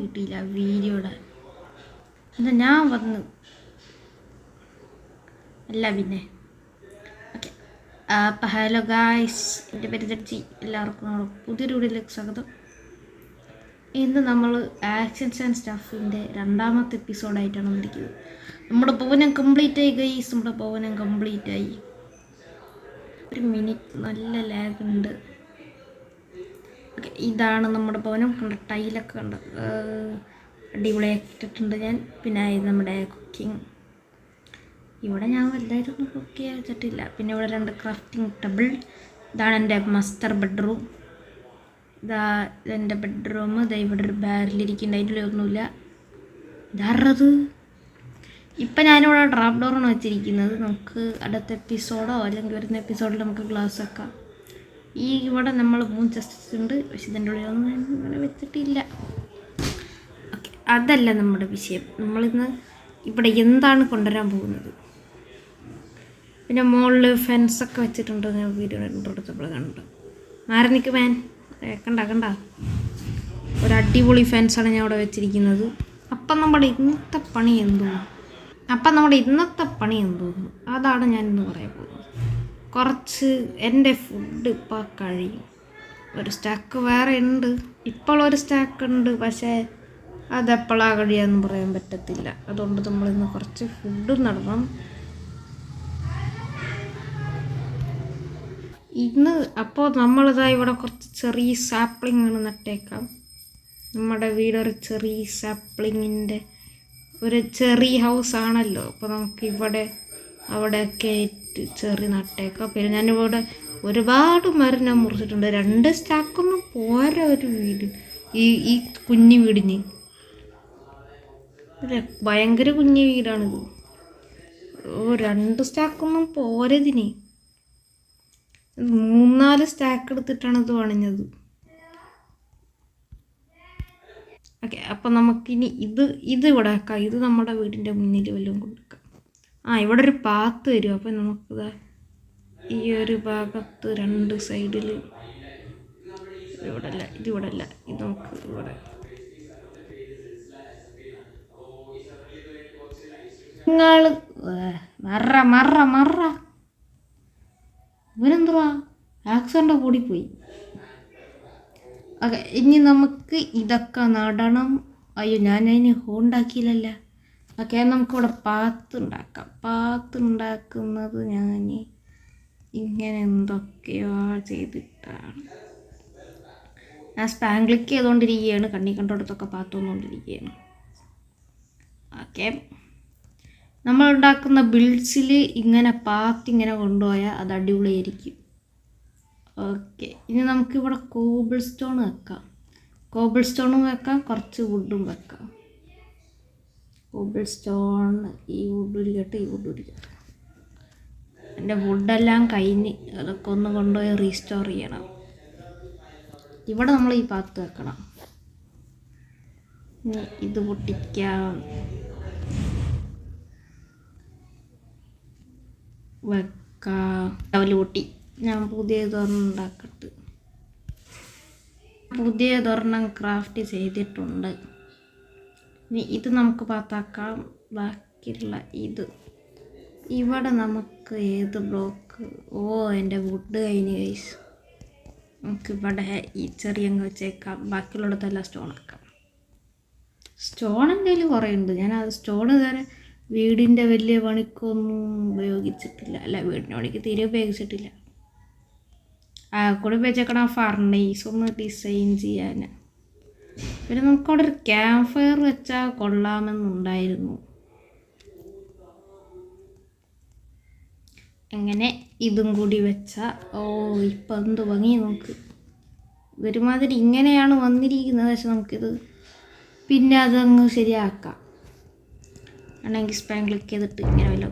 കിട്ടിയില്ല വീഡിയോയുടെ. എന്താ ഞാൻ വന്ന് അല്ല പിന്നെ ഓക്കെ. അപ്പം ഹലോ ഗായ്സ്, എൻ്റെ പേര് ജഡ്ജി. എല്ലാവർക്കും നമ്മുടെ പുതിയൊരു വീഡിയോയിലേക്ക് സ്വാഗതം. ഇന്ന് നമ്മൾ ആക്ഷൻസ് ആൻഡ് സ്റ്റഫിൻ്റെ 2ാമത്തെ എപ്പിസോഡായിട്ടാണ് വന്നിരിക്കുന്നത്. നമ്മുടെ ഭവനം കംപ്ലീറ്റ് ആയി ഗൈസ്, നമ്മുടെ ഭവനം കംപ്ലീറ്റ് ആയി. ഒരു മിനിറ്റ്, നല്ല ലാഗ് ഉണ്ട്. ഓക്കെ, ഇതാണ് നമ്മുടെ ഭവനം. കണ്ട ടൈലൊക്കെ കണ്ട അടിപൊളിയാക്കിയിട്ടുണ്ട് ഞാൻ. പിന്നെ ഇത് നമ്മുടെ കുക്കിംഗ്. ഇവിടെ ഞാൻ വല്ലായിരുന്നു കുക്ക് ചെയ്യാൻ വെച്ചിട്ടില്ല. പിന്നെ ഇവിടെ 2 ക്രാഫ്റ്റിംഗ് ടേബിൾ. ഇതാണ് എൻ്റെ മാസ്റ്റർ ബെഡ്റൂം. ഇതെൻ്റെ ബെഡ്റൂം. ഇവിടെ ഒരു ബാരലിരിക്കുന്നുണ്ട്, അതിൻ്റെ ഒന്നുമില്ല. ഇതാറത്. ഇപ്പം ഞാനിവിടെ ഡ്രാപ്പ് ഡോറാണ് വെച്ചിരിക്കുന്നത്. നമുക്ക് അടുത്ത എപ്പിസോഡോ അല്ലെങ്കിൽ വരുന്ന എപ്പിസോഡിൽ നമുക്ക് ഗ്ലാസ് വെക്കാം. ഇവിടെ നമ്മൾ 3 ചെസ്റ്റസ് ഉണ്ട്, പക്ഷെ ഇതിൻ്റെ ഉള്ളിലൊന്നും അങ്ങനെ വെച്ചിട്ടില്ല. ഓക്കെ, അതല്ല നമ്മുടെ വിഷയം. നമ്മളിന്ന് ഇവിടെ എന്താണ് കൊണ്ടുവരാൻ പോകുന്നത്. പിന്നെ മുകളിൽ ഫെൻസൊക്കെ വെച്ചിട്ടുണ്ട്. ഞാൻ വീഡിയോ എടുത്തപ്പോൾ കണ്ടു. മാരനിക്ക് മാൻ കണ്ട ഒരു അടിപൊളി ഫെൻസാണ് ഞാൻ ഇവിടെ വെച്ചിരിക്കുന്നത്. അപ്പം നമ്മുടെ ഇന്നത്തെ പണി എന്തോന്നു അതാണ് ഞാനിന്ന് പറയാൻ പോകുന്നത്. കുറച്ച് എൻ്റെ ഫുഡ് ഇപ്പോൾ കഴിയും. ഒരു സ്റ്റാക്ക് വേറെ ഉണ്ട്, ഇപ്പോൾ ഒരു സ്റ്റാക്ക് ഉണ്ട്, പക്ഷേ അതെപ്പോഴാണ് കഴിയാന്ന് പറയാൻ പറ്റത്തില്ല. അതുകൊണ്ട് നമ്മളിന്ന് കുറച്ച് ഫുഡ് നടണം ഇന്ന്. അപ്പോൾ നമ്മളിതാ ഇവിടെ കുറച്ച് ചെറിയ സാപ്ലിങ്ങാണ് നട്ടേക്കാം. നമ്മുടെ വീടൊരു ചെറിയ സാപ്ലിങ്ങിൻ്റെ ഒരു ചെറിയ ഹൗസ് ആണല്ലോ. അപ്പോൾ നമുക്ക് അവിടെയൊക്കെ ചെറിയ നട്ടേക്കാം. പിന്നെ ഞാനിവിടെ ഒരുപാട് മരം ഞാൻ മുറിച്ചിട്ടുണ്ട്. 2 സ്റ്റാക്കൊന്നും പോരാ ഒരു വീട്, ഈ കുഞ്ഞു വീടിന്. ഭയങ്കര കുഞ്ഞു വീടാണിത്. 2 സ്റ്റാക്കൊന്നും പോരതിന്. 3-4 സ്റ്റാക്ക് എടുത്തിട്ടാണ് ഇത് പണിഞ്ഞത്. ഓക്കെ, അപ്പം നമുക്കിനി ഇത് ഇവിടെ ആക്കാം. ഇത് നമ്മുടെ വീടിൻ്റെ മുന്നിൽ വല്ലതും കൊടുക്കാം. ഇവിടെ ഒരു പാത്ത് വരും. അപ്പം നമുക്കിതാ ഈ ഒരു ഭാഗത്ത് 2 സൈഡിൽ ഇവിടെ അല്ല, ഇത് നമുക്ക് ഇവിടെ. നിങ്ങൾ മറ ഇവനെന്തുവാ ആക്സിഡൻ്റ് കൂടിപ്പോയി. ഓക്കെ, ഇനി നമുക്ക് ഇതൊക്കെ നടണം. അയ്യോ, ഞാനതിന് ഉണ്ടാക്കിയില്ലല്ല. ഓക്കെ, നമുക്കിവിടെ പാത്ത് ഉണ്ടാക്കുന്നത് ഞാൻ ഇങ്ങനെ എന്തൊക്കെയോ ചെയ്തിട്ടാണ്. ഞാൻ സ്പാങ്ക്ലിക്ക് ചെയ്തുകൊണ്ടിരിക്കുകയാണ്. കണ്ണി കണ്ടോടത്തൊക്കെ പാത്ത് വന്നുകൊണ്ടിരിക്കുകയാണ്. ഓക്കെ, നമ്മൾ ഉണ്ടാക്കുന്ന ബിൽഡ്സിൽ ഇങ്ങനെ പാത്തിങ്ങനെ കൊണ്ടുപോയാൽ അത് അടിപൊളിയായിരിക്കും. ഓക്കെ, ഇനി നമുക്കിവിടെ കോബിൾ സ്റ്റോണും വെക്കാം, കുറച്ച് വുഡും വെക്കാം. കോബിൾ സ്റ്റോൺ, ഈ വുഡ് ഉരിക്കട്ടെ. എൻ്റെ വുഡെല്ലാം കഴിഞ്ഞ് അതൊക്കെ ഒന്ന് കൊണ്ടുപോയി റീസ്റ്റോർ ചെയ്യണം. ഇവിടെ നമ്മൾ ഈ പാത്ത് വെക്കണം. ഇത് പൊട്ടിക്കാം, വെക്കാം. അവല് പൊട്ടി. ഞാൻ പുതിയതൊരെണ്ണം ക്രാഫ്റ്റ് ചെയ്തിട്ടുണ്ട്. ഇനി ഇത് നമുക്ക് പാത്താക്കാം. ബാക്കിയുള്ള ഇവിടെ നമുക്ക് ഏത് ബ്ലോക്ക്? എൻ്റെ വുഡ് കഴിഞ്ഞ് ഗൈസ്. നമുക്കിവിടെ ഈ ചെറിയ വെച്ചേക്കാം. ബാക്കിയുള്ളിടത്തെല്ലാം സ്റ്റോൺ ആക്കാം. സ്റ്റോൺ എൻ്റെ കയ്യിൽ കുറേ ഉണ്ട്. ഞാനത് സ്റ്റോൺ ഇതുവരെ വീടിൻ്റെ വലിയ പണിക്കൊന്നും ഉപയോഗിച്ചിട്ടില്ല. വീടിൻ്റെ പണിക്ക് തീരെ ഉപയോഗിച്ചിട്ടില്ല. കൂടെ ഉപയോഗിച്ചേക്കണം ഫർണീസ് ഒന്ന് ഡിസൈൻ ചെയ്യാൻ. പിന്നെ നമുക്കവിടെ ഒരു ക്യാമ്പ് ഫയർ വെച്ചാൽ കൊള്ളാമെന്നുണ്ടായിരുന്നു. എങ്ങനെ ഇതും കൂടി വെച്ചാൽ ഇപ്പം എന്ത് ഭംഗി നോക്ക്. ഒരുമാതിരി ഇങ്ങനെയാണ് വന്നിരിക്കുന്നത്. പക്ഷെ നമുക്കിത് പിന്നെ അതങ്ങ് ശരിയാക്കാം. ആണെങ്കിൽ സ്പാൻ ക്ലിക്ക് ചെയ്തിട്ട് ഇങ്ങനെ അത്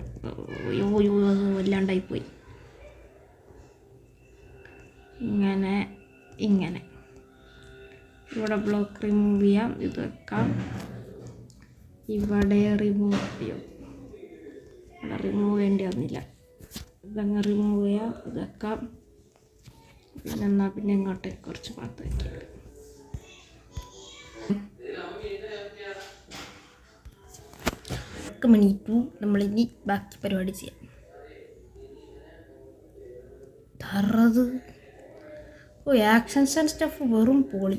വല്ലാണ്ടായിപ്പോയി. ഇങ്ങനെ ഇവിടെ ബ്ലോക്ക് റിമൂവ് ചെയ്യാം. ഇത് വെക്കാം. ഇവിടെ റിമൂവ് ചെയ്യേണ്ടി വന്നില്ല. ഇതങ്ങ് റിമൂവ് ചെയ്യാം. ഇത് വെക്കാം. പിന്നെ ഇങ്ങോട്ട് കുറച്ച് പാത്ത് വയ്ക്കാം. വെൽക്കം എണീറ്റു. നമ്മളിനി ബാക്കി പരിപാടി ചെയ്യാം. ധറത് ആക്ഷൻസ് ആൻഡ് സ്റ്റഫ് വെറും പൊളി.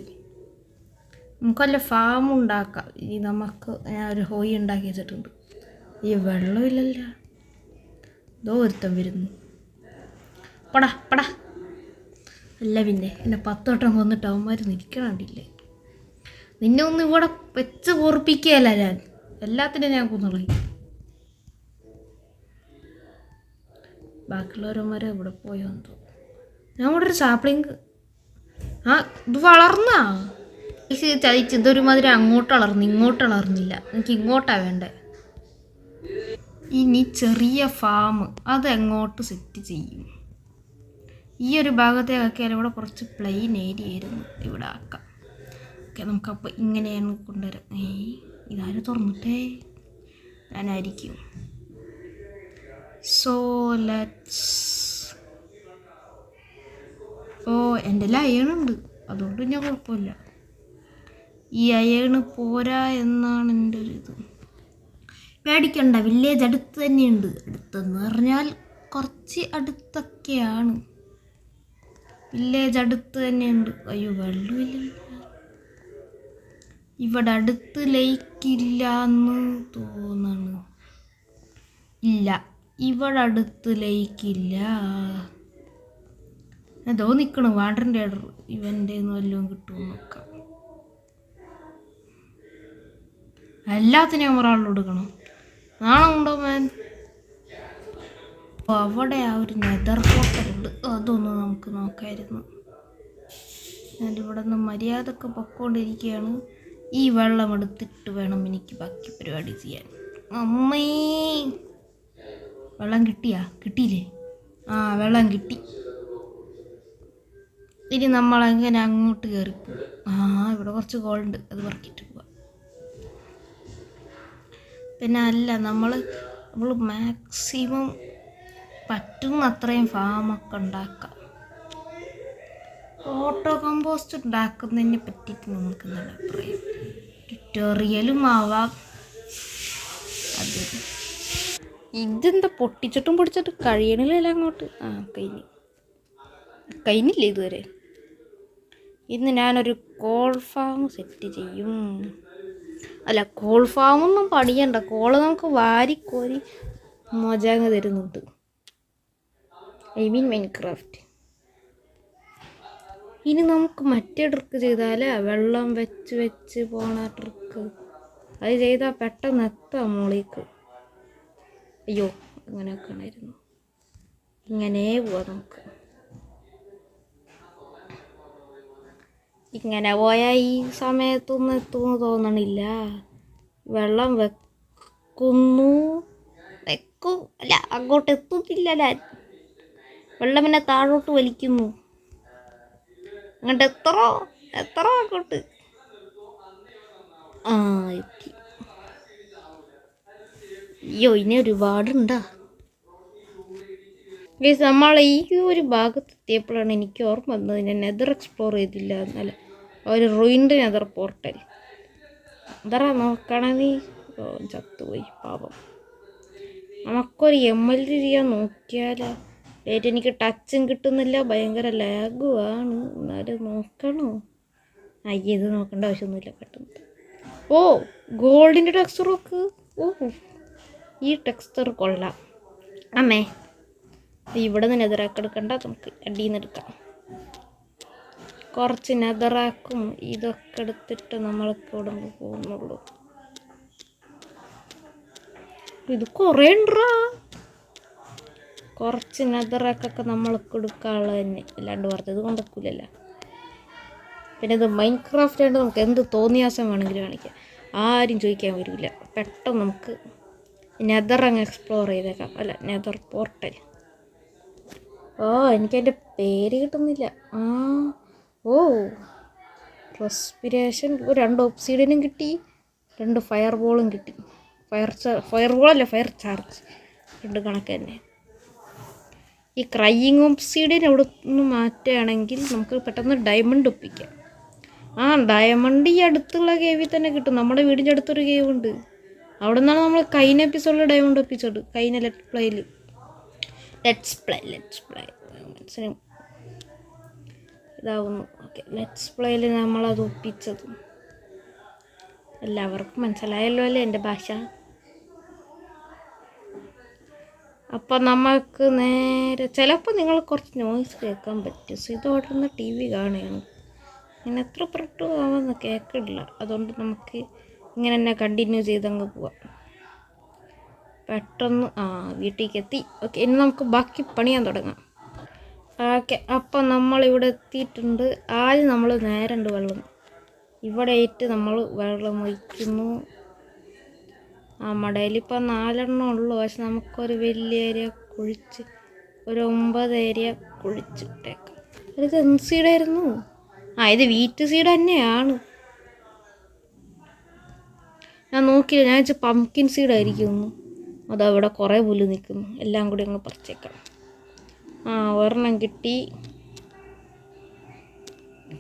നമുക്കല്ല ഫാം ഉണ്ടാക്കാം. ഇനി നമുക്ക് ഞാൻ ഒരു ഹോയി ഉണ്ടാക്കി വെച്ചിട്ടുണ്ട്. ഈ വെള്ളമില്ലല്ല. ഇതോ ഒരുത്തം വരുന്നു. പടാ പടാ. അല്ല പിന്നെ എന്നെ 10 വട്ടം കൊന്നിട്ട് അവന്മാർ നിൽക്കണില്ലേ. നിന്നെ ഒന്നും ഇവിടെ വെച്ച് പൊറപ്പിക്കുകയല്ല ഞാൻ. എല്ലാത്തിനും ഞാൻ കൊന്നുകളയും. ബാക്കിയുള്ളവരന്മാരെ ഇവിടെ പോയോ എന്തോ. ഞാൻ ഇവിടെ ഒരു സാപ്ലിങ് ഇത് വളർന്നാ ചതിച്ച് ഇതൊരുമാതിരി അങ്ങോട്ട് വളർന്നു, ഇങ്ങോട്ട് വളർന്നില്ല. എനിക്ക് ഇങ്ങോട്ടാണ് വേണ്ടേ. ഇനി ചെറിയ ഫാം അത് എങ്ങോട്ട് സെറ്റ് ചെയ്യും? ഈ ഒരു ഭാഗത്തേക്കാക്കിയാൽ ഇവിടെ കുറച്ച് പ്ലെയിൻ ഏരിയ ആയിരുന്നു, ഇവിടെ ആക്കാം. ഓക്കെ, നമുക്കപ്പോൾ ഇങ്ങനെയാണ് കൊണ്ടുവരാം. ഇതാരും തുറന്നിട്ടേ ഞാനായിരിക്കും. സോ ലെറ്റ്സ് എൻ്റെ അയണുണ്ട്, അതുകൊണ്ട് ഞാൻ കുഴപ്പമില്ല. ഈ അയണ് പോരാ എന്നാണ് എൻ്റെ ഒരു ഇത്. പേടിക്കണ്ട, വില്ലേജ് അടുത്ത് തന്നെയുണ്ട്. അടുത്തെന്ന് പറഞ്ഞാൽ കുറച്ച് അടുത്തൊക്കെയാണ്. വില്ലേജ് അടുത്ത് തന്നെയുണ്ട്. അയ്യോ വെള്ളമില്ല. ഇവിടെ അടുത്ത് ലേക്കില്ല എന്ന് തോന്നണ്. ഇല്ല, ഇവിടെ അടുത്ത് ലേക്കില്ല. അതോ നിൽക്കണം വാട്ടറിൻ്റെ ഓർഡർ. ഇവൻ്റെ വല്ലതും കിട്ടുമോ നോക്കാം. എല്ലാത്തിനും ഒരാളിൽ കൊടുക്കണം. നാളെ ഉണ്ടോ മാൻ? അപ്പോൾ അവിടെ ആ ഒരു നെതർ പോർട്ടലുണ്ട്, അതൊന്ന് നമുക്ക് നോക്കാമായിരുന്നു. ഞാനിവിടെ നിന്ന് മര്യാദക്ക് പൊക്കോണ്ടിരിക്കുകയാണ്. ഈ വെള്ളം എടുത്തിട്ട് വേണം എനിക്ക് ബാക്കി പരിപാടി ചെയ്യാൻ. അമ്മേ, വെള്ളം കിട്ടിയില്ലേ? വെള്ളം കിട്ടി. ഇനി നമ്മളെങ്ങനെ അങ്ങോട്ട് കയറിപ്പോകും? ഇവിടെ കുറച്ച് ഗോൾഡ്, അത് പറക്കിയിട്ട് പോവാം. പിന്നെ അല്ല, നമ്മൾ മാക്സിമം പറ്റുന്ന അത്രയും ഫാമൊക്കെ ഉണ്ടാക്കാം. ഓട്ടോ കമ്പോസ്റ്റ് ഉണ്ടാക്കുന്നതിനെ പറ്റിയിട്ട് നമുക്ക് നല്ല അഭിപ്രായം. ട്യൂട്ടോറിയലും ആവാം. അത് ഇതെന്താ പൊട്ടിച്ചിട്ടും കഴിയണില്ല അങ്ങോട്ട്. കഴിഞ്ഞില്ലേ ഇതുവരെ. ഇന്ന് ഞാനൊരു കോൾ ഫാം സെറ്റ് ചെയ്യും. അല്ല, കോൾ ഫാമൊന്നും പണിയണ്ട. കോള് നമുക്ക് വാരിക്കോരി മൊജാങ്ങ് തരുന്നുണ്ട്. I mean Minecraft. ഇനി നമുക്ക് മറ്റേ ട്രിക്ക് ചെയ്താലേ, വെള്ളം വെച്ച് പോണ ട്രിക്ക്. അത് ചെയ്താൽ പെട്ടെന്ന് എത്താം മോളിക്ക്. അയ്യോ, അങ്ങനെയൊക്കെ ആയിരുന്നു. ഇങ്ങനെ പോവാം നമുക്ക്. ഇങ്ങനെ പോയാൽ ഈ സമയത്തൊന്നും എത്തുമെന്ന് തോന്നണില്ല. വെള്ളം വെക്കും അല്ല, അങ്ങോട്ട് എത്തുന്നില്ല ഞാൻ. വെള്ളം പിന്നെ താഴോട്ട് വലിക്കുന്നു. അങ്ങോട്ട് എത്ര അങ്ങോട്ട്. എത്തി. അയ്യോ, ഇനി ഒരുപാടുണ്ടാ. നമ്മൾ ഈ ഒരു ഭാഗത്ത് എത്തിയപ്പോഴാണ് എനിക്ക് ഓർമ്മ വന്നത്, ഞാൻ നെതർ എക്സ്പ്ലോർ ചെയ്തില്ല. എന്നല്ല, ഒരു റൂയിൻഡ് നെതർ പോർട്ടൽ. എന്താ നോക്കണേ നീ? ചത്തുപോയി പാപം. നമുക്കൊരു MLG ചെയ്യാൻ നോക്കിയാലോ. എനിക്ക് ടച്ചും കിട്ടുന്നില്ല, ഭയങ്കര ലാഗുമാണ്. എന്നാലും നോക്കണോ? ഇത് നോക്കേണ്ട ആവശ്യമൊന്നുമില്ല. പെട്ടെന്ന് ഗോൾഡിൻ്റെ ടെക്സ്ചർ നോക്ക്. ഈ ടെക്സ്ചർ കൊള്ളാം. അമ്മേ, ഇവിടെ നിന്ന് നെതറാക്ക് എടുക്കണ്ട, നമുക്ക് അടിയിൽ നിന്ന് എടുക്കാം. കുറച്ച് നെതറാക്കും ഇതൊക്കെ എടുത്തിട്ട് നമ്മൾക്ക് ഇവിടെ നിന്ന് പോകുന്നുള്ളൂ. ഇത് കുറേ ഉണ്ടാ. കുറച്ച് നെതറാക്കൊക്കെ നമ്മൾക്ക് എടുക്കാനുള്ളത് തന്നെ, അല്ലാണ്ട് പറഞ്ഞത് കൊണ്ടൊക്കില്ലല്ലോ. പിന്നെ ഇത് മൈൻക്രാഫ്റ്റ് ആയിട്ട് നമുക്ക് എന്ത് തോന്നിയാസം വേണമെങ്കിലും കാണിക്കാം. ആരും ചോദിക്കാൻ വരില്ല. പെട്ടെന്ന് നമുക്ക് നെതർ അങ്ങ് എക്സ്പ്ലോർ ചെയ്തേക്കാം. അല്ല, നെതർ പോർട്ടൽ. എനിക്കതിൻ്റെ പേര് കിട്ടുന്നില്ല. റെസ്പിരേഷൻ. 2 ഒബ്സിഡിയനും കിട്ടി, 2 ഫയർ ബോളും കിട്ടി. Fire ബോളല്ല, fire charge. 2 കണക്ക് തന്നെ. ഈ ക്രൈയിങ് ഒബ്സിഡിയൻ അവിടെ നിന്ന് മാറ്റുകയാണെങ്കിൽ നമുക്ക് പെട്ടെന്ന് ഡയമണ്ട് ഒപ്പിക്കാം. ഡയമണ്ട് ഈ അടുത്തുള്ള കേവിൽ തന്നെ കിട്ടും. നമ്മുടെ വീടിൻ്റെ അടുത്തൊരു കേവ് ഉണ്ട്. അവിടെ നിന്നാണ് നമ്മൾ കഴിഞ്ഞ എപ്പിസോഡിൽ ഡയമണ്ട് ഒപ്പിച്ചത്. കഴിഞ്ഞ ലെറ്റ്സ് പ്ലേ മനസ്സിലും ഇതാവുന്നു. ഓക്കെ, ലെറ്റ്സ് പ്ലേയിൽ നമ്മളത് ഒപ്പിച്ചത് എല്ലാവർക്കും മനസ്സിലായല്ലോ അല്ലേ എൻ്റെ ഭാഷ. അപ്പം നമുക്ക് നേരെ ചിലപ്പോൾ നിങ്ങൾ കുറച്ച് നോയ്സ് കേൾക്കാൻ പറ്റും. ഇതോടുന്ന ടി വി കാണുകയാണ്. ഇങ്ങനെ എത്ര പുറത്തു ആവുമെന്ന് കേൾക്കില്ല. അതുകൊണ്ട് നമുക്ക് ഇങ്ങനെ തന്നെ കണ്ടിന്യൂ ചെയ്തങ്ങ് പോവാം. പെട്ടെന്ന് വീട്ടിലേക്ക് എത്തി. ഓക്കെ, ഇനി നമുക്ക് ബാക്കി പണിയാൻ തുടങ്ങാം. ഓക്കെ, അപ്പം നമ്മളിവിടെ എത്തിയിട്ടുണ്ട്. ആദ്യം നമ്മൾ നേരണ്ട് വെള്ളം ഇവിടെ ആയിട്ട് നമ്മൾ വെള്ളം ഒഴിക്കുന്നു. മടയിലിപ്പോൾ 4 ഉള്ളൂ. പക്ഷെ നമുക്കൊരു വലിയ ഏരിയ കുഴിച്ച് ഒരു 9 ഏരിയ കുഴിച്ചിട്ടേക്കാം. ഇത് എന്ത് സീഡായിരുന്നു? ഇത് വീറ്റ് സീഡ് തന്നെയാണ്. ഞാൻ നോക്കിയില്ല, ഞാൻ വെച്ചാൽ പംകിൻ സീഡായിരിക്കുന്നു. അതവിടെ കുറേ പുല്ല് നിൽക്കുന്നു. എല്ലാം കൂടി അങ്ങ് പറിച്ചേക്കാം. ഒരെണ്ണം കിട്ടി.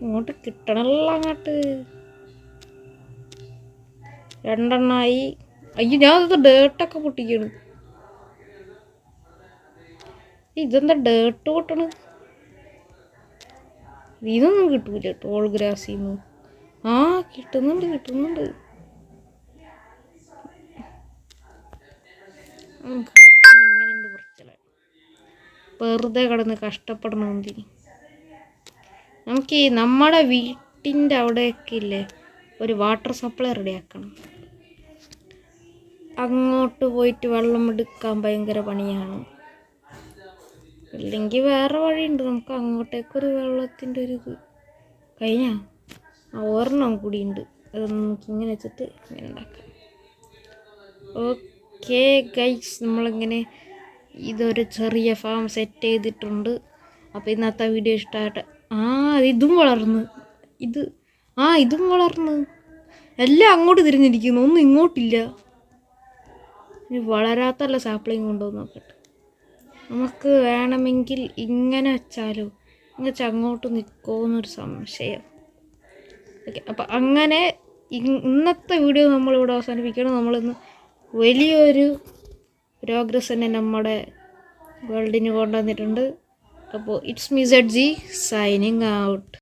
ഇങ്ങോട്ട് കിട്ടണമല്ലോ. അങ്ങോട്ട് 2 എണ്ണമായി. അയ്യോ, ഞാനത് ഡേർട്ടൊക്കെ പൊട്ടിക്കണം. ഇതെന്താ ഡേർട്ട് പൊട്ടണ്? ഇതൊന്നും കിട്ടൂല ടോൾ ഗ്രാസിന്ന്. കിട്ടുന്നുണ്ട്. നമുക്ക് പെട്ടെന്ന് ഇങ്ങനെ ഉണ്ട് കുറച്ചല്ലേ, വെറുതെ കിടന്ന് കഷ്ടപ്പെടണമെന്തിന്. നമുക്ക് നമ്മുടെ വീട്ടിൻ്റെ അവിടെയൊക്കെ ഇല്ലേ ഒരു വാട്ടർ സപ്ലൈ റെഡിയാക്കണം. അങ്ങോട്ട് പോയിട്ട് വെള്ളം എടുക്കാൻ ഭയങ്കര പണിയാണ്. ഇല്ലെങ്കിൽ വേറെ വഴിയുണ്ട്. നമുക്ക് അങ്ങോട്ടേക്കൊരു വെള്ളത്തിൻ്റെ ഒരു ഇത് കഴിഞ്ഞാൽ ഒരെണ്ണം കൂടി ഉണ്ട്. അത് നമുക്ക് ഇങ്ങനെ വെച്ചിട്ട് ഇങ്ങനെ ഉണ്ടാക്കാം. ഓക്കെ ഗൈസ്, നമ്മളിങ്ങനെ ഇതൊരു ചെറിയ ഫാം സെറ്റ് ചെയ്തിട്ടുണ്ട്. അപ്പോൾ ഇന്നത്തെ വീഡിയോ ഇഷ്ടമായിട്ട് ഇതും വളർന്ന് ഇതും വളർന്ന് എല്ലാം അങ്ങോട്ട് തിരിഞ്ഞിരിക്കുന്നു. ഒന്നും ഇങ്ങോട്ടില്ല. ഇനി വളരാത്തല്ല സാപ്ലിങ് കൊണ്ടുവന്ന് നോക്കട്ടെ. നമുക്ക് വേണമെങ്കിൽ ഇങ്ങനെ വെച്ചാലോ, എന്നുവെച്ചാൽ അങ്ങോട്ട് നിൽക്കുമെന്നൊരു സംശയം. ഓക്കെ, അപ്പം അങ്ങനെ ഇന്നത്തെ വീഡിയോ നമ്മളിവിടെ അവസാനിപ്പിക്കണം. നമ്മളിന്ന് വലിയൊരു പ്രോഗ്രസ് തന്നെ നമ്മുടെ വേൾഡിന് കൊണ്ടുവന്നിട്ടുണ്ട്. അപ്പോൾ it's me ZG signing out.